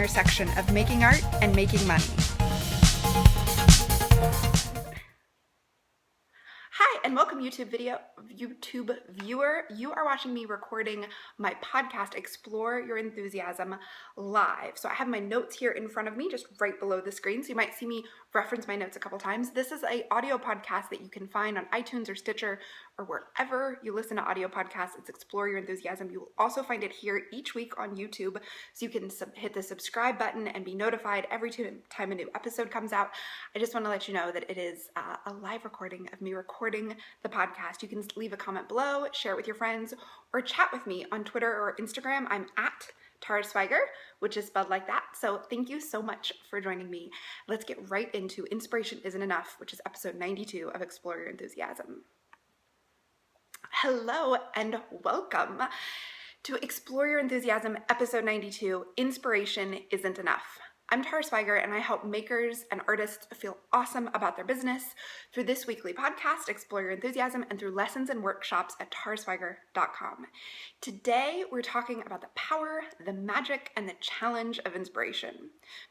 intersection of making art and making money. Hi, and welcome YouTube viewer. You are watching me recording my podcast, Explore Your Enthusiasm, live. So I have my notes here in front of me, just right below the screen. So you might see me reference my notes a couple times. This is an audio podcast that you can find on iTunes or Stitcher or wherever you listen to audio podcasts. It's Explore Your Enthusiasm. You will also find it here each week on YouTube. So you can hit the subscribe button and be notified every time a new episode comes out. I just want to let you know that it is a live recording of me recording the podcast. You can leave a comment below, share it with your friends, or chat with me on Twitter or Instagram. I'm at Swiger, which is spelled like that. So thank you so much for joining me. Let's get right into Inspiration Isn't Enough, which is episode 92 of Explore Your Enthusiasm. Hello and welcome to Explore Your Enthusiasm, episode 92, Inspiration Isn't Enough. I'm Tara Swiger, and I help makers and artists feel awesome about their business through this weekly podcast, Explore Your Enthusiasm, and through lessons and workshops at taraswiger.com. Today, we're talking about the power, the magic, and the challenge of inspiration.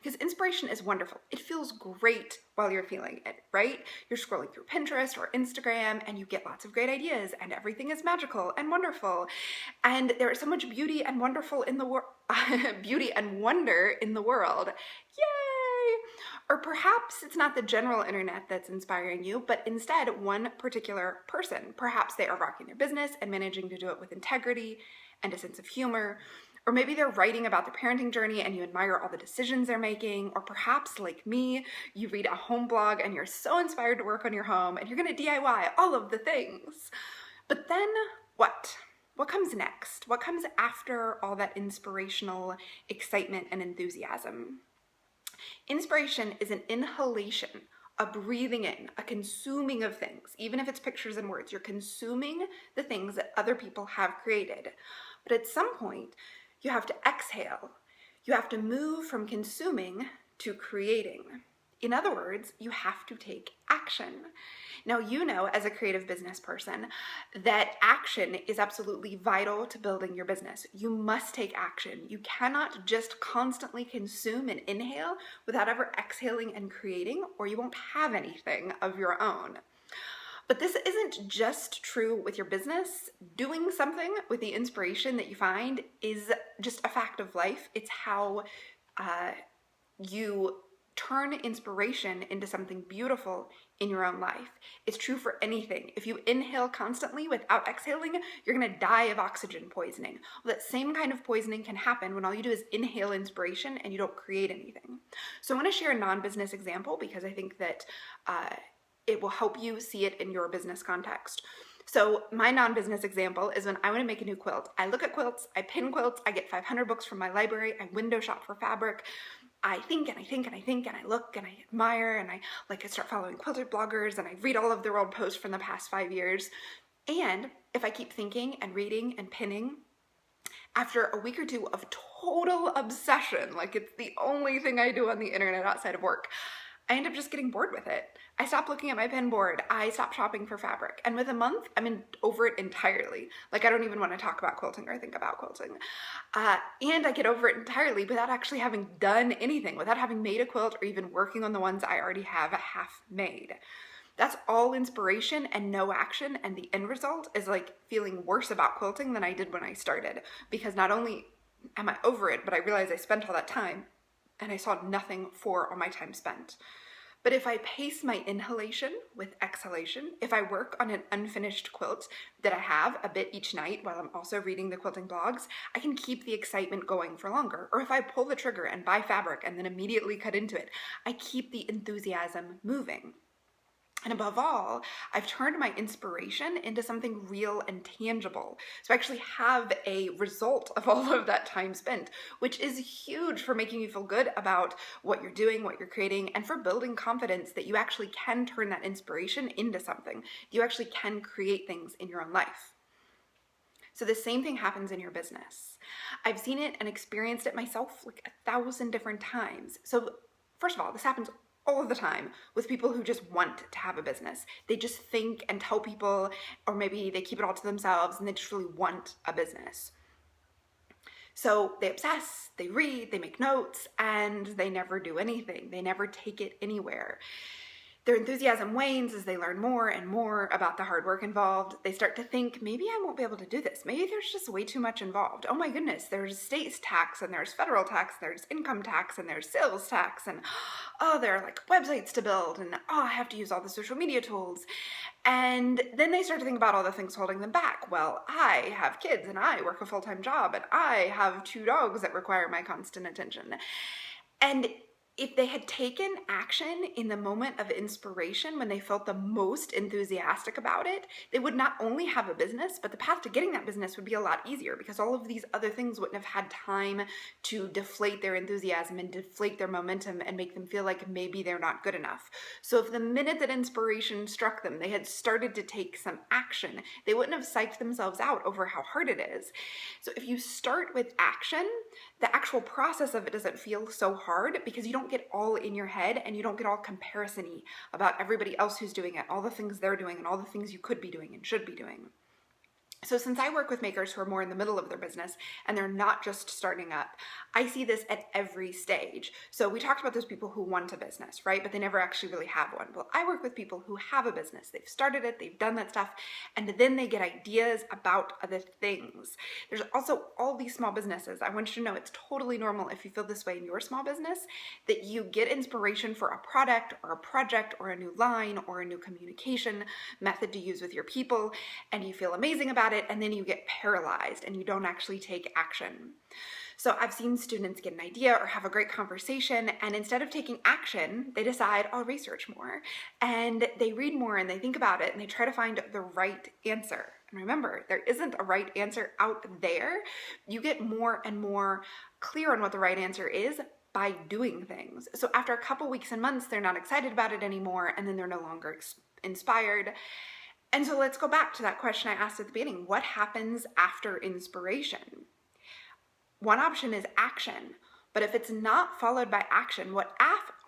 Because inspiration is wonderful. It feels great while you're feeling it, right? You're scrolling through Pinterest or Instagram, and you get lots of great ideas, and everything is magical and wonderful. And there is so much beauty and wonderful in the world. Beauty and wonder in the world. Yay! Or perhaps it's not the general internet that's inspiring you, but instead one particular person. Perhaps they are rocking their business and managing to do it with integrity and a sense of humor. Or maybe they're writing about their parenting journey and you admire all the decisions they're making. Or perhaps, like me, you read a home blog and you're so inspired to work on your home and you're going to DIY all of the things. But then what? What comes next? What comes after all that inspirational excitement and enthusiasm? Inspiration is an inhalation, a breathing in, a consuming of things. Even if it's pictures and words, you're consuming the things that other people have created. But at some point, you have to exhale. You have to move from consuming to creating. In other words, you have to take action. Now, you know, as a creative business person, that action is absolutely vital to building your business. You must take action. You cannot just constantly consume and inhale without ever exhaling and creating, or you won't have anything of your own. But this isn't just true with your business. Doing something with the inspiration that you find is just a fact of life. It's how you turn inspiration into something beautiful in your own life. It's true for anything. If you inhale constantly without exhaling, you're going to die of oxygen poisoning. Well, that same kind of poisoning can happen when all you do is inhale inspiration and you don't create anything. So I want to share a non-business example because I think that it will help you see it in your business context. So my non-business example is when I want to make a new quilt. I look at quilts, I pin quilts, I get 500 books from my library, I window shop for fabric. I think and I think and I think and I look and I admire and I start following quilted bloggers and I read all of their old posts from the past 5 years. And if I keep thinking and reading and pinning, after a week or two of total obsession, like it's the only thing I do on the internet outside of work, I end up just getting bored with it. I stop looking at my pin board. I stop shopping for fabric. And with a month, I'm over it entirely. Like I don't even want to talk about quilting or think about quilting. And I get over it entirely without actually having done anything, without having made a quilt or even working on the ones I already have half made. That's all inspiration and no action. And the end result is like feeling worse about quilting than I did when I started. Because not only am I over it, but I realize I spent all that time and I saw nothing for all my time spent. But if I pace my inhalation with exhalation, if I work on an unfinished quilt that I have a bit each night while I'm also reading the quilting blogs, I can keep the excitement going for longer. Or if I pull the trigger and buy fabric and then immediately cut into it, I keep the enthusiasm moving. And above all, I've turned my inspiration into something real and tangible. So I actually have a result of all of that time spent, which is huge for making you feel good about what you're doing, what you're creating, and for building confidence that you actually can turn that inspiration into something. You actually can create things in your own life. So the same thing happens in your business. I've seen it and experienced it myself like 1,000 different times. So first of all, this happens all of the time with people who just want to have a business. They just think and tell people, or maybe they keep it all to themselves and they just really want a business. So they obsess, they read, they make notes, and they never do anything. They never take it anywhere. Their enthusiasm wanes as they learn more and more about the hard work involved. They start to think, maybe I won't be able to do this. Maybe there's just way too much involved. Oh my goodness, there's state tax, and there's federal tax, there's income tax, and there's sales tax, and oh, there are like websites to build, and oh, I have to use all the social media tools. And then they start to think about all the things holding them back. Well, I have kids, and I work a full-time job, and I have 2 dogs that require my constant attention. And if they had taken action in the moment of inspiration when they felt the most enthusiastic about it, they would not only have a business, but the path to getting that business would be a lot easier because all of these other things wouldn't have had time to deflate their enthusiasm and deflate their momentum and make them feel like maybe they're not good enough. So if the minute that inspiration struck them, they had started to take some action, they wouldn't have psyched themselves out over how hard it is. So if you start with action, the actual process of it doesn't feel so hard because you don't get all in your head and you don't get all comparison-y about everybody else who's doing it, all the things they're doing and all the things you could be doing and should be doing. So since I work with makers who are more in the middle of their business and they're not just starting up, I see this at every stage. So we talked about those people who want a business, right? But they never actually really have one. Well, I work with people who have a business. They've started it, they've done that stuff, and then they get ideas about other things. There's also all these small businesses. I want you to know it's totally normal if you feel this way in your small business, that you get inspiration for a product or a project or a new line or a new communication method to use with your people, and you feel amazing about it, and then you get paralyzed and you don't actually take action. So I've seen students get an idea or have a great conversation, and instead of taking action, they decide, I'll research more, and they read more and they think about it and they try to find the right answer. And remember, there isn't a right answer out there. You get more and more clear on what the right answer is by doing things. So after a couple weeks and months, they're not excited about it anymore, and then they're no longer inspired. And so let's go back to that question I asked at the beginning. What happens after inspiration? One option is action, but if it's not followed by action, what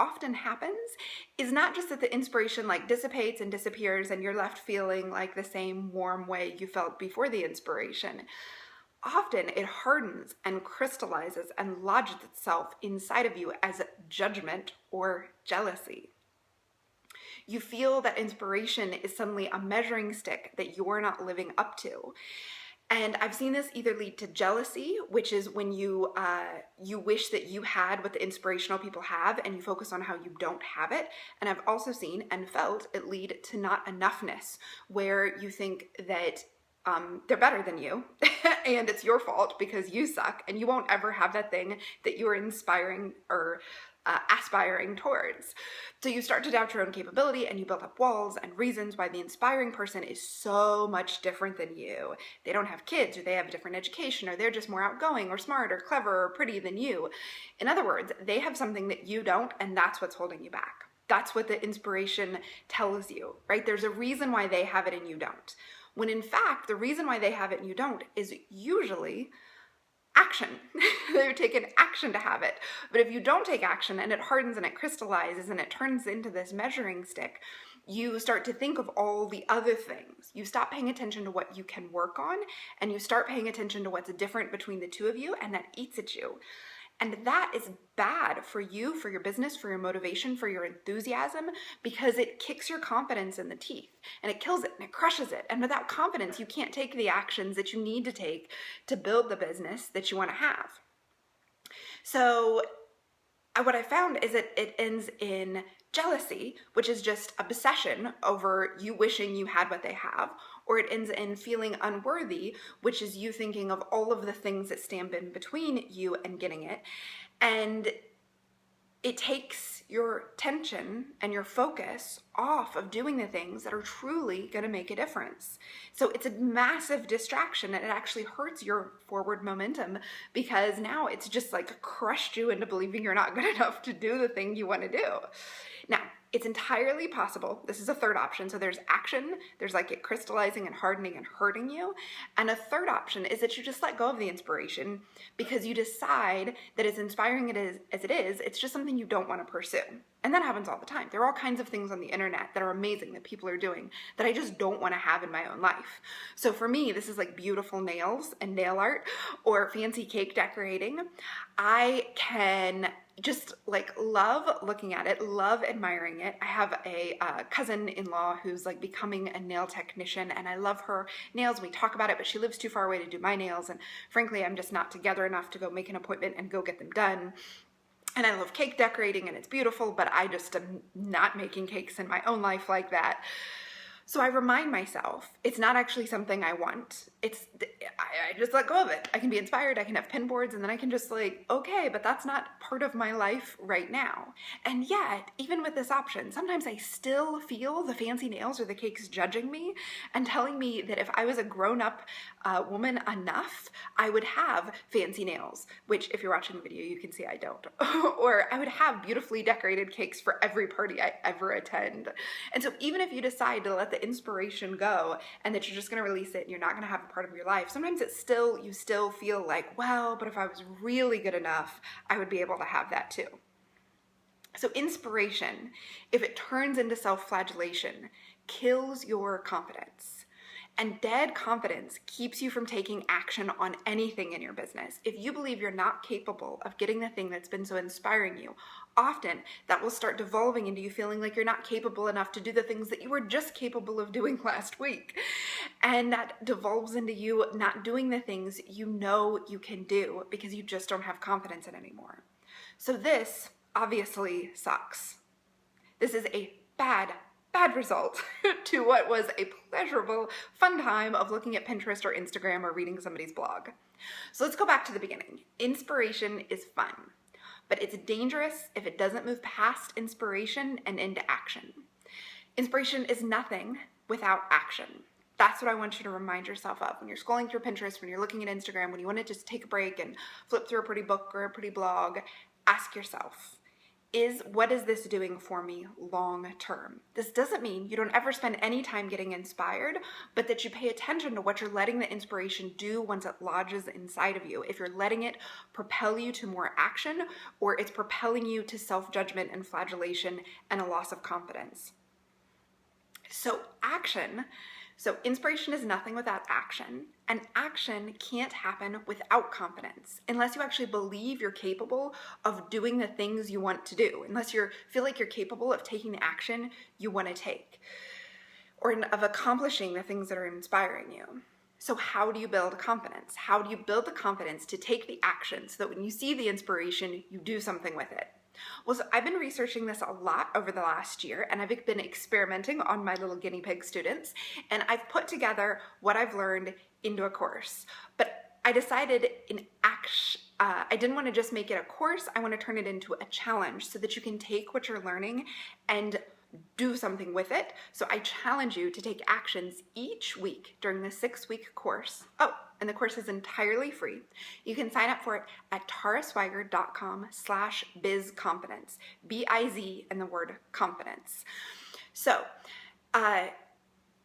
often happens is not just that the inspiration like dissipates and disappears and you're left feeling like the same warm way you felt before the inspiration. Often it hardens and crystallizes and lodges itself inside of you as judgment or jealousy. You feel that inspiration is suddenly a measuring stick that you're not living up to. And I've seen this either lead to jealousy, which is when you wish that you had what the inspirational people have and you focus on how you don't have it. And I've also seen and felt it lead to not enoughness, where you think that they're better than you and it's your fault because you suck and you won't ever have that thing that you're inspiring or aspiring towards. So you start to doubt your own capability and you build up walls and reasons why the inspiring person is so much different than you. They don't have kids, or they have a different education, or they're just more outgoing or smart or clever or pretty than you. In other words, they have something that you don't, and that's what's holding you back. That's what the inspiration tells you, right? There's a reason why they have it and you don't. When in fact, the reason why they have it and you don't is usually action. They've taken action to have it. But if you don't take action and it hardens and it crystallizes and it turns into this measuring stick, you start to think of all the other things. You stop paying attention to what you can work on and you start paying attention to what's different between the two of you, and that eats at you. And that is bad for you, for your business, for your motivation, for your enthusiasm, because it kicks your confidence in the teeth and it kills it and it crushes it. And without confidence, you can't take the actions that you need to take to build the business that you want to have. So what I found is that it ends in jealousy, which is just obsession over you wishing you had what they have, or it ends in feeling unworthy, which is you thinking of all of the things that stand in between you and getting it. And it takes your attention and your focus off of doing the things that are truly going to make a difference. So it's a massive distraction, and it actually hurts your forward momentum because now it's just like crushed you into believing you're not good enough to do the thing you want to do. Now, it's entirely possible. This is a third option. So there's action, there's like it crystallizing and hardening and hurting you. And a third option is that you just let go of the inspiration because you decide that as inspiring as it is, it's just something you don't want to pursue. soon. And that happens all the time. There are all kinds of things on the internet that are amazing that people are doing that I just don't want to have in my own life. So for me, this is like beautiful nails and nail art or fancy cake decorating. I can just like love looking at it, love admiring it. I have a cousin-in-law who's like becoming a nail technician, and I love her nails. We talk about it, but she lives too far away to do my nails, and frankly, I'm just not together enough to go make an appointment and go get them done. And I love cake decorating and it's beautiful, but I just am not making cakes in my own life like that. So I remind myself, it's not actually something I want. I just let go of it. I can be inspired, I can have pin boards, and then I can just like, okay, but that's not part of my life right now. And yet, even with this option, sometimes I still feel the fancy nails or the cakes judging me and telling me that if I was a grown-up woman enough, I would have fancy nails, which if you're watching the video, you can see I don't. Or I would have beautifully decorated cakes for every party I ever attend. And so even if you decide to let the inspiration go and that you're just going to release it and you're not going to have a part of your life, sometimes you still feel like, well, but if I was really good enough, I would be able to have that too. So inspiration, if it turns into self-flagellation, kills your confidence. And dead confidence keeps you from taking action on anything in your business. If you believe you're not capable of getting the thing that's been so inspiring you, often that will start devolving into you feeling like you're not capable enough to do the things that you were just capable of doing last week. And that devolves into you not doing the things you know you can do because you just don't have confidence in anymore. So this obviously sucks. This is a bad result to what was a pleasurable, fun time of looking at Pinterest or Instagram or reading somebody's blog. So let's go back to the beginning. Inspiration is fun, but it's dangerous if it doesn't move past inspiration and into action. Inspiration is nothing without action. That's what I want you to remind yourself of when you're scrolling through Pinterest, when you're looking at Instagram, when you want to just take a break and flip through a pretty book or a pretty blog. Ask yourself, what is this doing for me long term? This doesn't mean you don't ever spend any time getting inspired, but that you pay attention to what you're letting the inspiration do once it lodges inside of you. If you're letting it propel you to more action, or it's propelling you to self-judgment and flagellation and a loss of confidence. So inspiration is nothing without action, and action can't happen without confidence unless you actually believe you're capable of doing the things you want to do, unless you feel like you're capable of taking the action you want to take, or of accomplishing the things that are inspiring you. So how do you build confidence? How do you build the confidence to take the action so that when you see the inspiration, you do something with it? Well, so I've been researching this a lot over the last year, and I've been experimenting on my little guinea pig students, and I've put together what I've learned into a course. But I decided I didn't want to just make it a course, I want to turn it into a challenge so that you can take what you're learning and do something with it. So I challenge you to take actions each week during the 6-week course. Oh, and the course is entirely free. You can sign up for it at taraswiger.com/bizconfidence, B-I-Z and the word confidence. So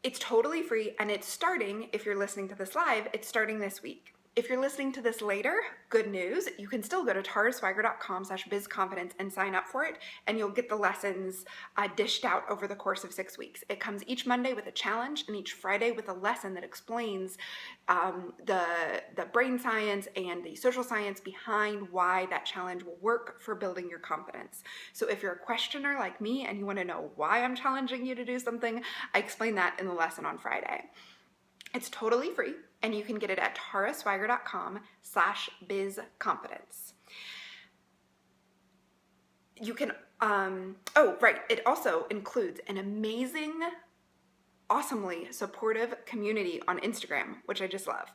it's totally free, and it's starting, if you're listening to this live, it's starting this week. If you're listening to this later, good news, you can still go to taraswiger.com/bizconfidence and sign up for it, and you'll get the lessons dished out over the course of 6 weeks. It comes each Monday with a challenge and each Friday with a lesson that explains the brain science and the social science behind why that challenge will work for building your confidence. So if you're a questioner like me and you want to know why I'm challenging you to do something, I explain that in the lesson on Friday. It's totally free, and you can get it at taraswiger.com/bizconfidence. You can, it also includes an amazing, awesomely supportive community on Instagram, which I just love.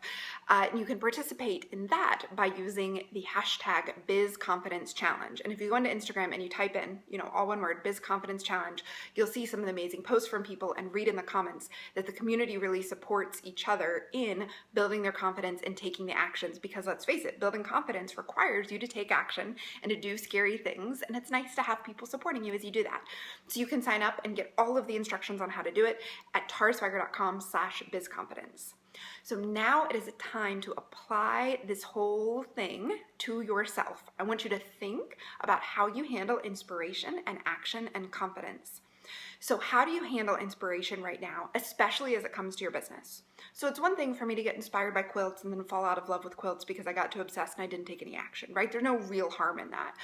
And you can participate in that by using the hashtag BizConfidenceChallenge. And if you go into Instagram and you type in, all one word, BizConfidenceChallenge, you'll see some of the amazing posts from people and read in the comments that the community really supports each other in building their confidence and taking the actions. Because let's face it, building confidence requires you to take action and to do scary things. And it's nice to have people supporting you as you do that. So you can sign up and get all of the instructions on how to do it at taraswiger.com/bizconfidence. So now it is time to apply this whole thing to yourself. I want you to think about how you handle inspiration and action and confidence. So how do you handle inspiration right now, especially as it comes to your business? So it's one thing for me to get inspired by quilts and then fall out of love with quilts because I got too obsessed and I didn't take any action, right? There's no real harm in that.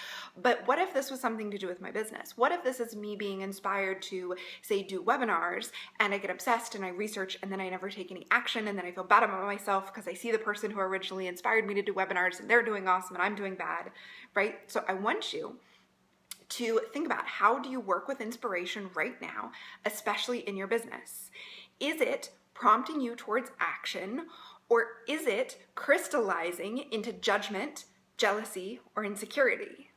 But what if this was something to do with my business? What if this is me being inspired to, say, do webinars, and I get obsessed and I research and then I never take any action, and then I feel bad about myself because I see the person who originally inspired me to do webinars and they're doing awesome and I'm doing bad, right? So I want you to think about, how do you work with inspiration right now, especially in your business? Is it prompting you towards action, or is it crystallizing into judgment, jealousy, or insecurity?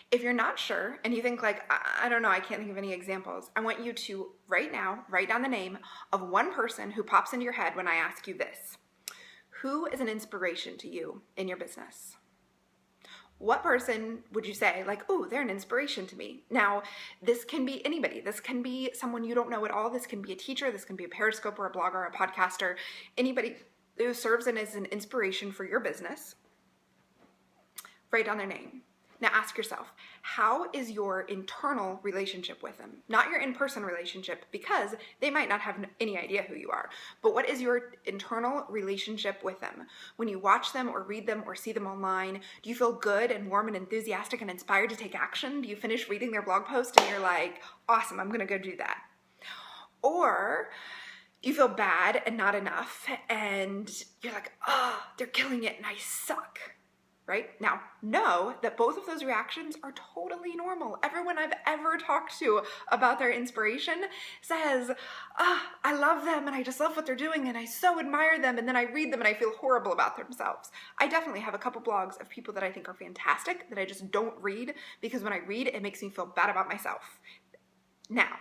If you're not sure and you think like, I don't know, I can't think of any examples, I want you to right now write down the name of one person who pops into your head when I ask you this. Who is an inspiration to you in your business? What person would you say, like, oh, they're an inspiration to me? Now, this can be anybody. This can be someone you don't know at all. This can be a teacher. This can be a periscoper, a blogger, a podcaster, anybody who serves as an inspiration for your business. Write down their name. Now ask yourself, how is your internal relationship with them? Not your in-person relationship, because they might not have any idea who you are, but what is your internal relationship with them? When you watch them or read them or see them online, do you feel good and warm and enthusiastic and inspired to take action? Do you finish reading their blog post and you're like, awesome, I'm gonna go do that? Or do you feel bad and not enough and you're like, oh, they're killing it and I suck? Right? Now, know that both of those reactions are totally normal. Everyone I've ever talked to about their inspiration says, I love them and I just love what they're doing and I so admire them, and then I read them and I feel horrible about themselves. I definitely have a couple blogs of people that I think are fantastic that I just don't read, because when I read, it makes me feel bad about myself. Now,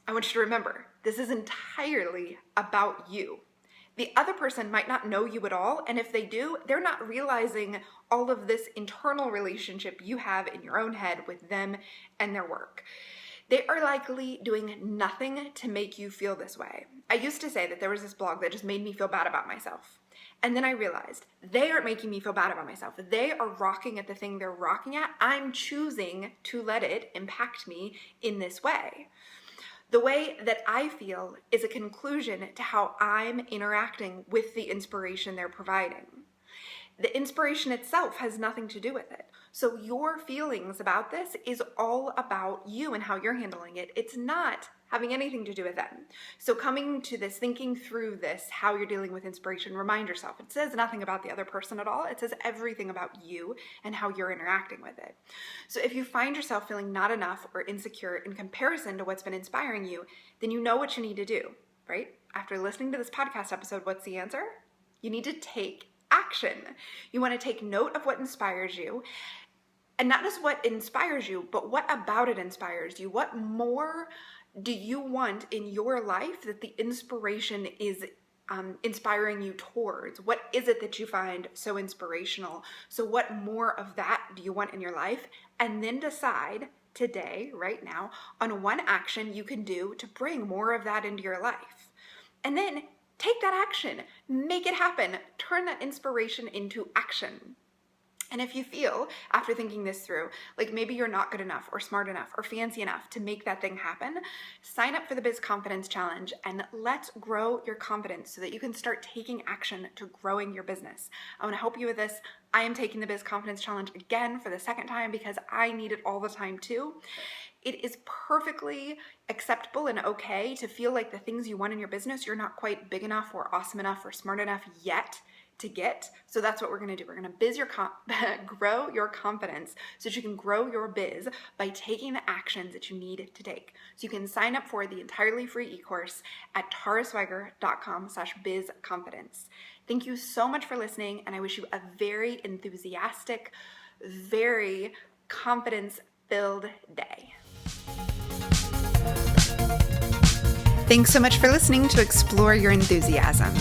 I want you to remember, this is entirely about you. The other person might not know you at all, and if they do, they're not realizing all of this internal relationship you have in your own head with them and their work. They are likely doing nothing to make you feel this way. I used to say that there was this blog that just made me feel bad about myself. And then I realized they aren't making me feel bad about myself. They are rocking at the thing they're rocking at. I'm choosing to let it impact me in this way. The way that I feel is a conclusion to how I'm interacting with the inspiration they're providing. The inspiration itself has nothing to do with it. So your feelings about this is all about you and how you're handling it. It's not having anything to do with them. So coming to this, thinking through this, how you're dealing with inspiration, remind yourself, it says nothing about the other person at all. It says everything about you and how you're interacting with it. So if you find yourself feeling not enough or insecure in comparison to what's been inspiring you, then you know what you need to do, right? After listening to this podcast episode, what's the answer? You need to take action. You want to take note of what inspires you. And not just what inspires you, but what about it inspires you? What more do you want in your life that the inspiration is inspiring you towards? What is it that you find so inspirational? So what more of that do you want in your life? And then decide today, right now, on one action you can do to bring more of that into your life. And then take that action, make it happen, turn that inspiration into action. And if you feel, after thinking this through, like maybe you're not good enough or smart enough or fancy enough to make that thing happen, sign up for the Biz Confidence Challenge and let's grow your confidence so that you can start taking action to growing your business. I want to help you with this. I am taking the Biz Confidence Challenge again for the second time because I need it all the time too. It is perfectly acceptable and okay to feel like the things you want in your business, you're not quite big enough or awesome enough or smart enough yet to get. So that's what we're going to do. We're going to grow your confidence so that you can grow your biz by taking the actions that you need to take. So you can sign up for the entirely free e-course at taraswiger.com/bizconfidence. Thank you so much for listening, and I wish you a very enthusiastic, very confidence-filled day. Thanks so much for listening to Explore Your Enthusiasm.